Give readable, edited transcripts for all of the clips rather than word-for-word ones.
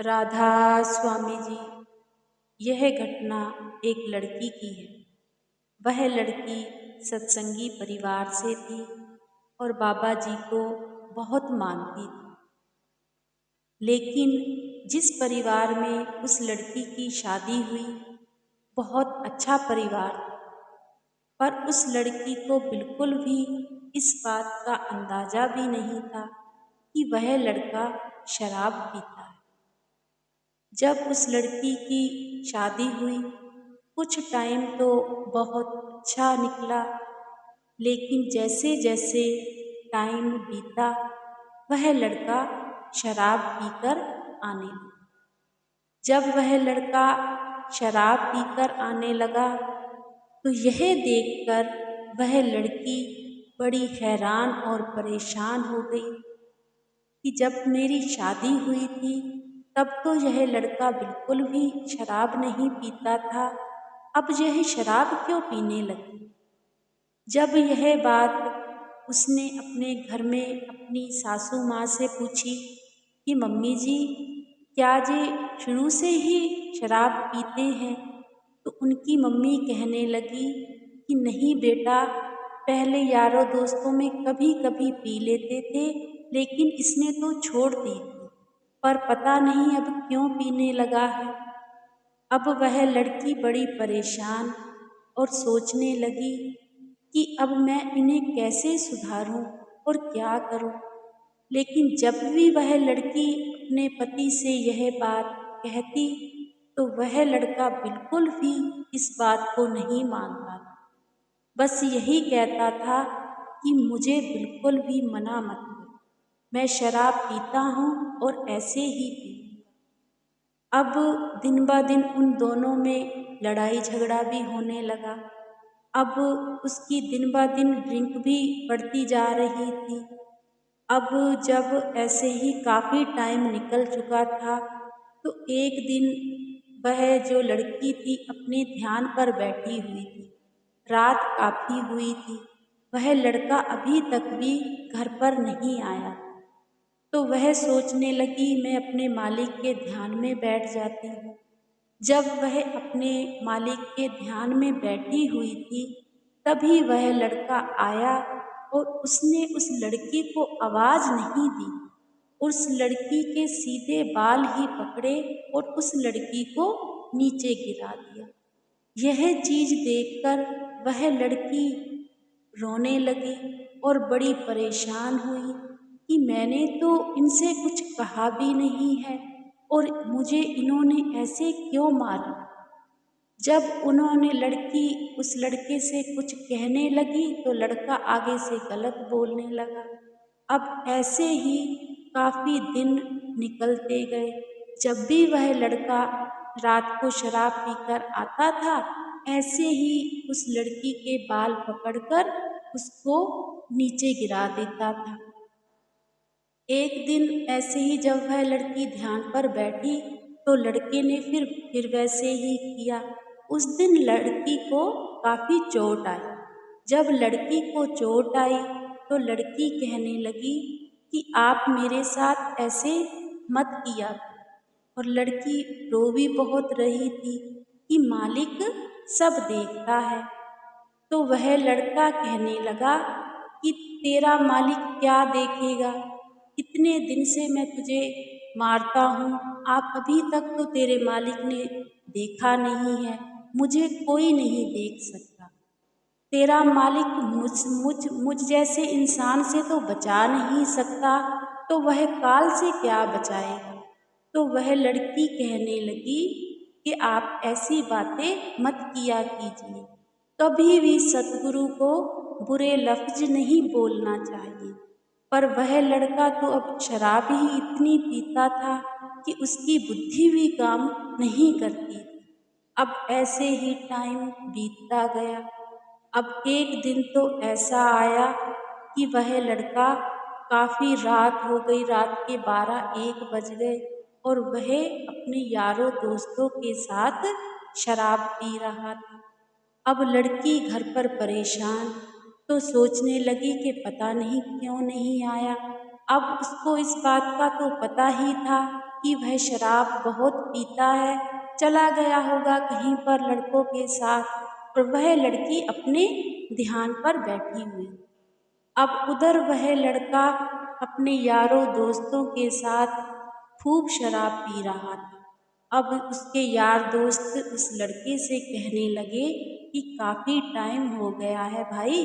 राधा स्वामी जी। यह घटना एक लड़की की है। वह लड़की सत्संगी परिवार से थी और बाबा जी को बहुत मानती थी। लेकिन जिस परिवार में उस लड़की की शादी हुई, बहुत अच्छा परिवार था, पर उस लड़की को बिल्कुल भी इस बात का अंदाजा भी नहीं था कि वह लड़का शराब पीता है। जब उस लड़की की शादी हुई, कुछ टाइम तो बहुत अच्छा निकला, लेकिन जैसे जैसे टाइम बीता, वह लड़का शराब पीकर आने लगा। जब वह लड़का शराब पीकर आने लगा, तो यह देखकर वह लड़की बड़ी हैरान और परेशान हो गई कि जब मेरी शादी हुई थी तब तो यह लड़का बिल्कुल भी शराब नहीं पीता था, अब यह शराब क्यों पीने लगी। जब यह बात उसने अपने घर में अपनी सासू माँ से पूछी कि मम्मी जी, क्या ये शुरू से ही शराब पीते हैं, तो उनकी मम्मी कहने लगी कि नहीं बेटा, पहले यारों दोस्तों में कभी कभी पी लेते थे, लेकिन इसने तो छोड़ दी थी, पर पता नहीं अब क्यों पीने लगा है। अब वह लड़की बड़ी परेशान और सोचने लगी कि अब मैं इन्हें कैसे सुधारूं और क्या करूं। लेकिन जब भी वह लड़की अपने पति से यह बात कहती, तो वह लड़का बिल्कुल भी इस बात को नहीं मानता था। बस यही कहता था कि मुझे बिल्कुल भी मना मत करो, मैं शराब पीता हूँ और ऐसे ही पीऊँगा। अब दिन ब दिन उन दोनों में लड़ाई झगड़ा भी होने लगा। अब उसकी दिन ब दिन ड्रिंक भी बढ़ती जा रही थी। अब जब ऐसे ही काफ़ी टाइम निकल चुका था, तो एक दिन वह जो लड़की थी अपने ध्यान पर बैठी हुई थी। रात काफ़ी हुई थी, वह लड़का अभी तक भी घर पर नहीं आया। तो वह सोचने लगी मैं अपने मालिक के ध्यान में बैठ जाती हूँ। जब वह अपने मालिक के ध्यान में बैठी हुई थी, तभी वह लड़का आया और उसने उस लड़की को आवाज़ नहीं दी। उस लड़की के सीधे बाल ही पकड़े और उस लड़की को नीचे गिरा दिया। यह चीज़ देखकर वह लड़की रोने लगी और बड़ी परेशान हुई कि मैंने तो इनसे कुछ कहा भी नहीं है और मुझे इन्होंने ऐसे क्यों मारा। जब उन्होंने लड़की उस लड़के से कुछ कहने लगी, तो लड़का आगे से गलत बोलने लगा। अब ऐसे ही काफ़ी दिन निकलते गए। जब भी वह लड़का रात को शराब पीकर आता था, ऐसे ही उस लड़की के बाल पकड़कर उसको नीचे गिरा देता था। एक दिन ऐसे ही जब वह लड़की ध्यान पर बैठी, तो लड़के ने फिर वैसे ही किया। उस दिन लड़की को काफ़ी चोट आई। जब लड़की को चोट आई, तो लड़की कहने लगी कि आप मेरे साथ ऐसे मत किया करो। और लड़की रो भी बहुत रही थी कि मालिक सब देखता है। तो वह लड़का कहने लगा कि तेरा मालिक क्या देखेगा, इतने दिन से मैं तुझे मारता हूँ, आप अभी तक तो तेरे मालिक ने देखा नहीं है, मुझे कोई नहीं देख सकता। तेरा मालिक मुझ जैसे इंसान से तो बचा नहीं सकता, तो वह काल से क्या बचाएगा। तो वह लड़की कहने लगी कि आप ऐसी बातें मत किया कीजिए, कभी भी सतगुरु को बुरे लफ्ज नहीं बोलना चाहिए। पर वह लड़का तो अब शराब ही इतनी पीता था कि उसकी बुद्धि भी काम नहीं करती थी। अब ऐसे ही टाइम बीतता गया। अब एक दिन तो ऐसा आया कि वह लड़का काफ़ी रात हो गई, रात के 12-1 बज गए और वह अपने यारों दोस्तों के साथ शराब पी रहा था। अब लड़की घर पर परेशान, तो सोचने लगी कि पता नहीं क्यों नहीं आया। अब उसको इस बात का तो पता ही था कि वह शराब बहुत पीता है, चला गया होगा कहीं पर लड़कों के साथ और वह लड़की अपने ध्यान पर बैठी हुई। अब उधर वह लड़का अपने यारों दोस्तों के साथ खूब शराब पी रहा था। अब उसके यार दोस्त उस लड़के से कहने लगे कि काफ़ी टाइम हो गया है भाई,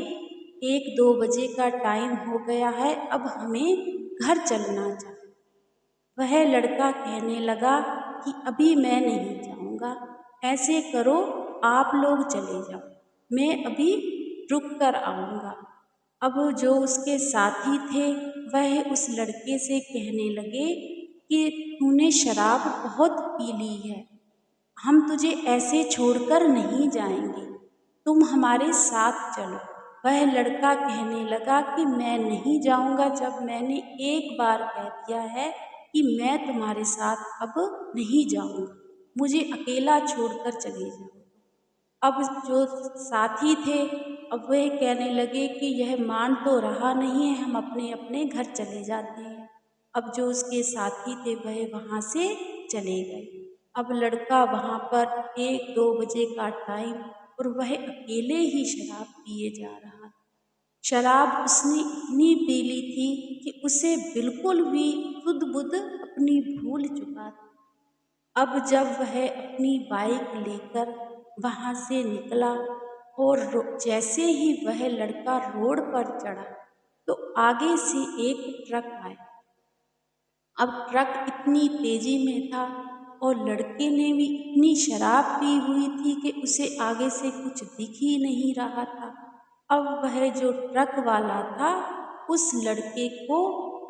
1-2 बजे का टाइम हो गया है, अब हमें घर चलना चाहिए। वह लड़का कहने लगा कि अभी मैं नहीं जाऊँगा, ऐसे करो आप लोग चले जाओ, मैं अभी रुक कर आऊँगा। अब जो उसके साथी थे वह उस लड़के से कहने लगे कि तूने शराब बहुत पी ली है, हम तुझे ऐसे छोड़कर नहीं जाएंगे, तुम हमारे साथ चलो। वह लड़का कहने लगा कि मैं नहीं जाऊंगा, जब मैंने एक बार कह दिया है कि मैं तुम्हारे साथ अब नहीं जाऊंगा, मुझे अकेला छोड़कर चले जाओ। अब जो साथी थे अब वह कहने लगे कि यह मान तो रहा नहीं है, हम अपने अपने घर चले जाते हैं। अब जो उसके साथी थे वह वहाँ से चले गए। अब लड़का वहाँ पर 1-2 बजे का टाइम और वह अकेले ही शराब पिए जा रहा। शराब उसने इतनी पी ली थी कि उसे बिल्कुल भी सुध बुध अपनी भूल चुका था। अब जब वह अपनी बाइक लेकर वहाँ से निकला और जैसे ही वह लड़का रोड पर चढ़ा तो आगे से एक ट्रक आया। अब ट्रक इतनी तेजी में था और लड़के ने भी इतनी शराब पी हुई थी कि उसे आगे से कुछ दिख ही नहीं रहा था। अब वह जो ट्रक वाला था उस लड़के को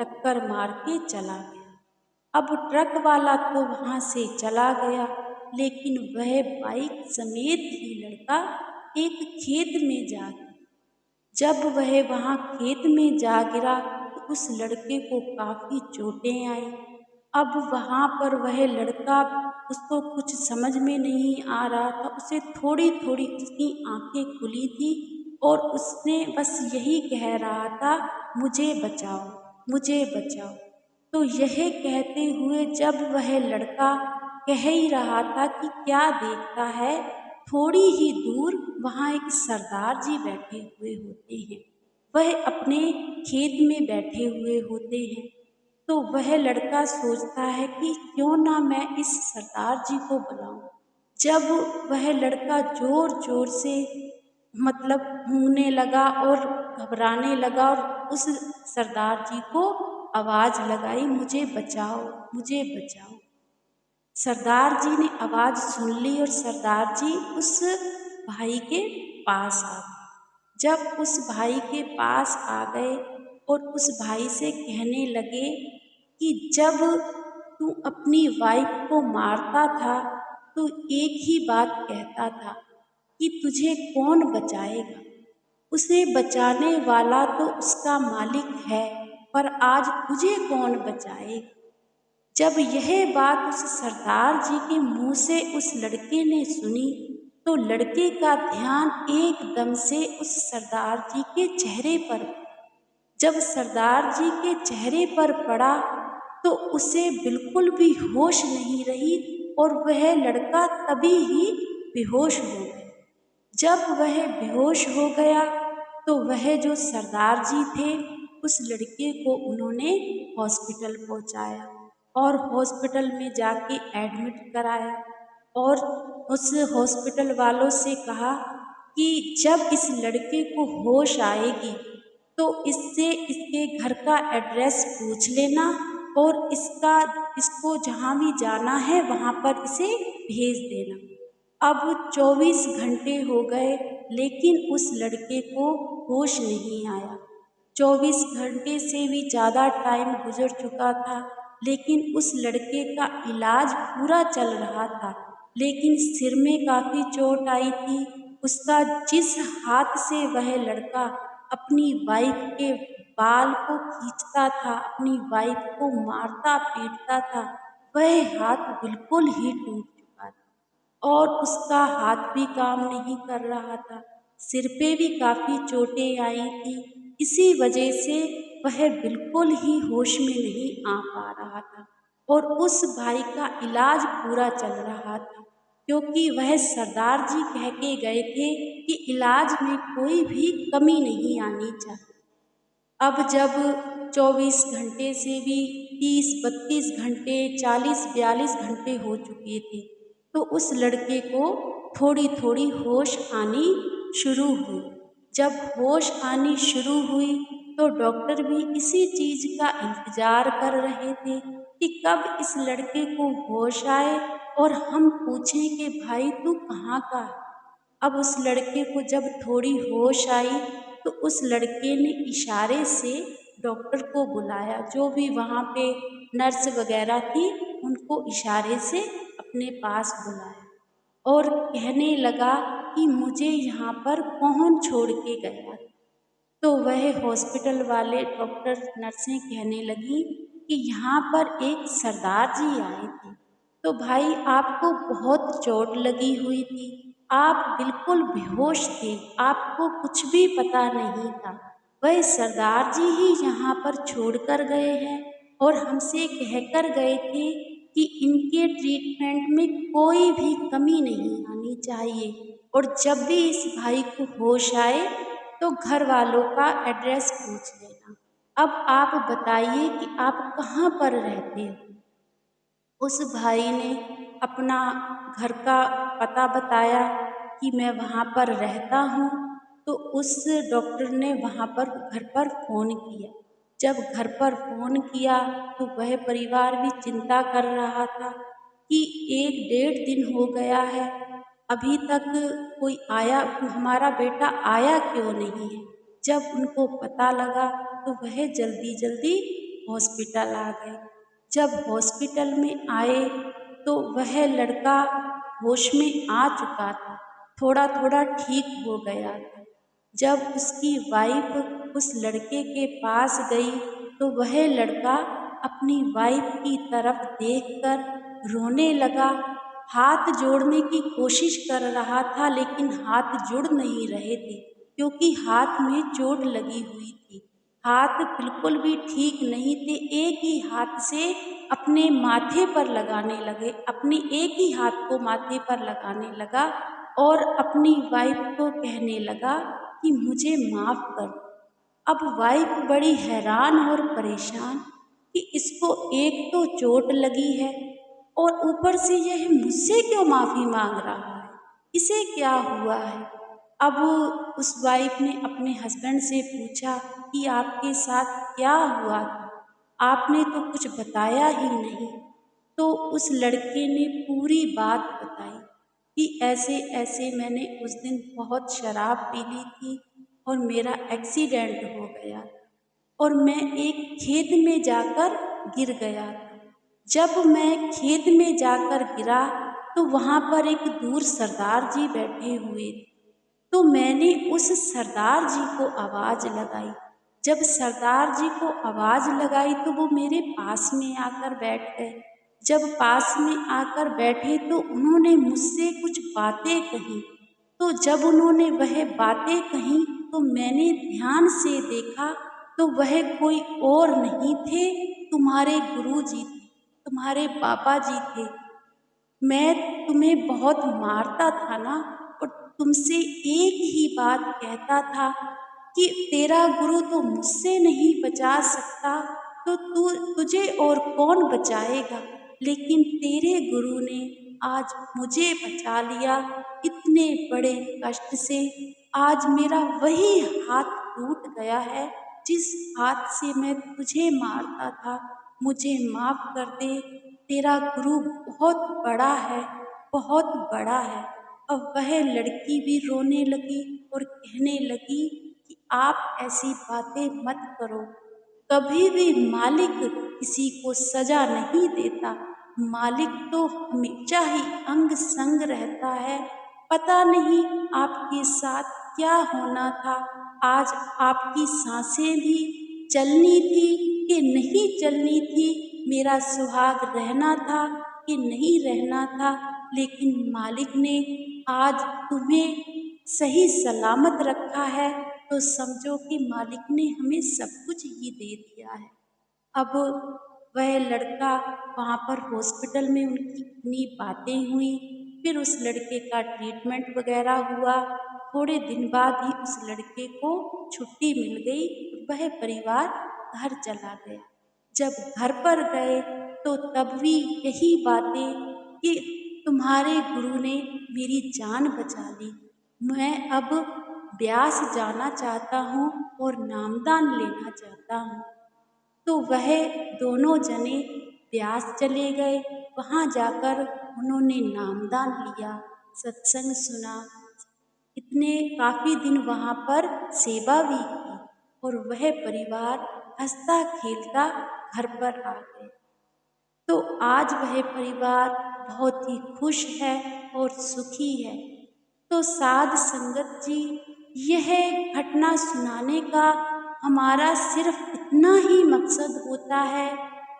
टक्कर मार के चला गया। अब ट्रक वाला तो वहाँ से चला गया, लेकिन वह बाइक समेत ही लड़का एक खेत में जा गिरा। जब वह वहाँ खेत में जा गिरा तो उस लड़के को काफ़ी चोटें आई। अब वहाँ पर वह लड़का, उसको कुछ समझ में नहीं आ रहा था, उसे थोड़ी थोड़ी उसकी आंखें खुली थी और उसने बस यही कह रहा था, मुझे बचाओ, मुझे बचाओ। तो यह कहते हुए जब वह लड़का कह ही रहा था कि क्या देखता है, थोड़ी ही दूर वहाँ एक सरदार जी बैठे हुए होते हैं। वह अपने खेत में बैठे हुए होते हैं। तो वह लड़का सोचता है कि क्यों ना मैं इस सरदार जी को बुलाऊं। जब वह लड़का जोर जोर से मतलब घूमने लगा और घबराने लगा और उस सरदार जी को आवाज़ लगाई, मुझे बचाओ, मुझे बचाओ। सरदार जी ने आवाज़ सुन ली और सरदार जी उस भाई के पास आ गए। जब उस भाई के पास आ गए और उस भाई से कहने लगे कि जब तू अपनी वाइफ को मारता था तो एक ही बात कहता था कि तुझे कौन बचाएगा। उसे बचाने वाला तो उसका मालिक है, पर आज तुझे कौन बचाएगा। जब यह बात उस सरदार जी के मुंह से उस लड़के ने सुनी तो लड़के का ध्यान एकदम से उस सरदार जी के चेहरे पर पड़ा। जब सरदार जी के चेहरे पर पड़ा तो उसे बिल्कुल भी होश नहीं रही और वह लड़का तभी ही बेहोश हो गया। जब वह बेहोश हो गया तो वह जो सरदार जी थे उस लड़के को उन्होंने हॉस्पिटल पहुंचाया और हॉस्पिटल में जाके एडमिट कराया और उस हॉस्पिटल वालों से कहा कि जब इस लड़के को होश आएगी तो इससे इसके घर का एड्रेस पूछ लेना और इसको जहाँ भी जाना है वहाँ पर इसे भेज देना। अब 24 घंटे हो गए लेकिन उस लड़के को होश नहीं आया। 24 घंटे से भी ज़्यादा टाइम गुजर चुका था, लेकिन उस लड़के का इलाज पूरा चल रहा था, लेकिन सिर में काफ़ी चोट आई थी। उसका जिस हाथ से वह लड़का अपनी वाइफ के बाल को खींचता था, अपनी वाइफ को मारता पीटता था, वह हाथ बिल्कुल ही टूट चुका था और उसका हाथ भी काम नहीं कर रहा था। सिर पे भी काफ़ी चोटें आई थी। इसी वजह से वह बिल्कुल ही होश में नहीं आ पा रहा था। और उस भाई का इलाज पूरा चल रहा था, क्योंकि वह सरदार जी कह के गए थे कि इलाज में कोई भी कमी नहीं आनी चाहिए। अब जब 24 घंटे से भी 30-32 घंटे, 40-42 घंटे हो चुके थे, तो उस लड़के को थोड़ी-थोड़ी होश आनी शुरू हुई। जब होश आनी शुरू हुई, तो डॉक्टर भी इसी चीज़ का इंतज़ार कर रहे थे कि कब इस लड़के को होश आए और हम पूछें कि भाई तू कहाँ का है? अब उस लड़के को जब थोड़ी होश आई, तो उस लड़के ने इशारे से डॉक्टर को बुलाया। जो भी वहाँ पे नर्स वग़ैरह थी, उनको इशारे से अपने पास बुलाया और कहने लगा कि मुझे यहाँ पर कौन छोड़ के गया? तो वह हॉस्पिटल वाले डॉक्टर नर्सें कहने लगी कि यहाँ पर एक सरदार जी आए थे। तो भाई आपको बहुत चोट लगी हुई थी, आप बिल्कुल बेहोश थे, आपको कुछ भी पता नहीं था। वह सरदार जी ही यहाँ पर छोड़ कर गए हैं और हमसे कहकर गए थे कि इनके ट्रीटमेंट में कोई भी कमी नहीं आनी चाहिए और जब भी इस भाई को होश आए तो घर वालों का एड्रेस पूछ लेना। अब आप बताइए कि आप कहाँ पर रहते हो? उस भाई ने अपना घर का पता बताया कि मैं वहाँ पर रहता हूँ, तो उस डॉक्टर ने वहाँ पर घर पर फ़ोन किया। जब घर पर फ़ोन किया, तो वह परिवार भी चिंता कर रहा था कि 1 डेढ़ दिन हो गया है, अभी तक कोई आया हमारा बेटा आया क्यों नहीं है? जब उनको पता लगा, तो वह जल्दी-जल्दी हॉस्पिटल आ गए। जब हॉस्पिटल में आए, तो वह लड़का होश में आ चुका था, थोड़ा-थोड़ा ठीक हो गया था। जब उसकी वाइफ़ उस लड़के के पास गई, तो वह लड़का अपनी वाइफ़ की तरफ देखकर रोने लगा, हाथ जोड़ने की कोशिश कर रहा था लेकिन हाथ जुड़ नहीं रहे थे, क्योंकि हाथ में चोट लगी हुई थी। हाथ बिल्कुल भी ठीक नहीं थे, एक ही हाथ से अपने माथे पर लगाने लगे, अपने एक ही हाथ को माथे पर लगाने लगा और अपनी वाइफ़ को कहने लगा कि मुझे माफ़ कर दो। अब वाइफ़ बड़ी हैरान और परेशान कि इसको एक तो चोट लगी है और ऊपर से यह मुझसे क्यों माफ़ी माँग रहा है? इसे क्या हुआ है? अब उस वाइफ़ ने अपने हस्बैंड से पूछा कि आपके साथ क्या हुआ था? आपने तो कुछ बताया ही नहीं। तो उस लड़के ने पूरी बात बताई कि ऐसे-ऐसे मैंने उस दिन बहुत शराब पी ली थी और मेरा एक्सीडेंट हो गया और मैं एक खेत में जाकर गिर गया था। जब मैं खेत में जाकर गिरा, तो वहाँ पर एक दूर सरदार जी बैठे हुए थे। तो मैंने उस सरदार जी को आवाज़ लगाई। जब सरदार जी को आवाज़ लगाई तो वो मेरे पास में आकर बैठ गए। जब पास में आकर बैठे तो उन्होंने मुझसे कुछ बातें कहीं। तो जब उन्होंने वह बातें कहीं, तो मैंने ध्यान से देखा, तो वह कोई और नहीं थे, तुम्हारे गुरुजी थे, तुम्हारे बाबा जी थे। मैं तुम्हें बहुत मारता था ना, और तुमसे एक ही बात कहता था कि तेरा गुरु तो मुझसे नहीं बचा सकता, तो तुझे और कौन बचाएगा। लेकिन तेरे गुरु ने आज मुझे बचा लिया इतने बड़े कष्ट से। आज मेरा वही हाथ टूट गया है जिस हाथ से मैं तुझे मारता था। मुझे माफ कर दे, तेरा गुरु बहुत बड़ा है, बहुत बड़ा है। अब वह लड़की भी रोने लगी और कहने लगी कि आप ऐसी बातें मत करो। कभी भी मालिक किसी को सजा नहीं देता। मालिक तो हमेशा ही अंग संग रहता है। पता नहीं आपके साथ क्या होना था। आज आपकी सांसें भी चलनी थी कि नहीं चलनी थी, मेरा सुहाग रहना था कि नहीं रहना था, लेकिन मालिक ने आज तुम्हें सही सलामत रखा है, तो समझो कि मालिक ने हमें सब कुछ ही दे दिया है। अब वह लड़का वहाँ पर हॉस्पिटल में उनकी इतनी बातें हुई, फिर उस लड़के का ट्रीटमेंट वगैरह हुआ। थोड़े दिन बाद ही उस लड़के को छुट्टी मिल गई, वह परिवार घर चला गया। जब घर पर गए तो तब भी यही बातें कि तुम्हारे गुरु ने मेरी जान बचा ली, मैं अब ब्यास जाना चाहता हूँ और नामदान लेना चाहता हूँ। तो वह दोनों जने ब्यास चले गए। वहाँ जाकर उन्होंने नामदान लिया, सत्संग सुना, इतने काफ़ी दिन वहाँ पर सेवा भी की और वह परिवार हँसता खेलता घर पर आ गए। तो आज वह परिवार बहुत ही खुश है और सुखी है। तो साध संगत जी, यह घटना सुनाने का हमारा सिर्फ इतना ही मकसद होता है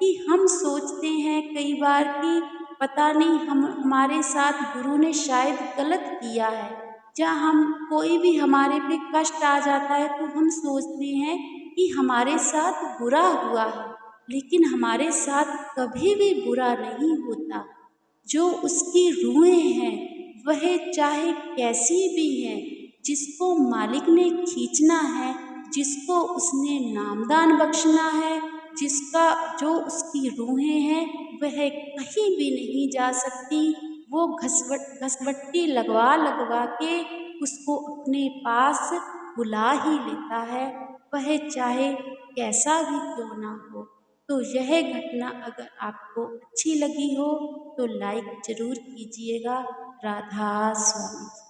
कि हम सोचते हैं कई बार कि पता नहीं हम हमारे साथ गुरु ने शायद गलत किया है, या हम कोई भी हमारे पे कष्ट आ जाता है तो हम सोचते हैं कि हमारे साथ बुरा हुआ है, लेकिन हमारे साथ कभी भी बुरा नहीं होता। जो उसकी रूहें हैं वह चाहे कैसी भी हैं, जिसको मालिक ने खींचना है, जिसको उसने नामदान बख्शना है, जिसका जो उसकी रूहें हैं वह कहीं भी नहीं जा सकती। वो घसवट्टी लगवा लगवा के उसको अपने पास बुला ही लेता है, वह चाहे कैसा भी क्यों ना हो। तो यह घटना अगर आपको अच्छी लगी हो तो लाइक ज़रूर कीजिएगा। राधा स्वामी।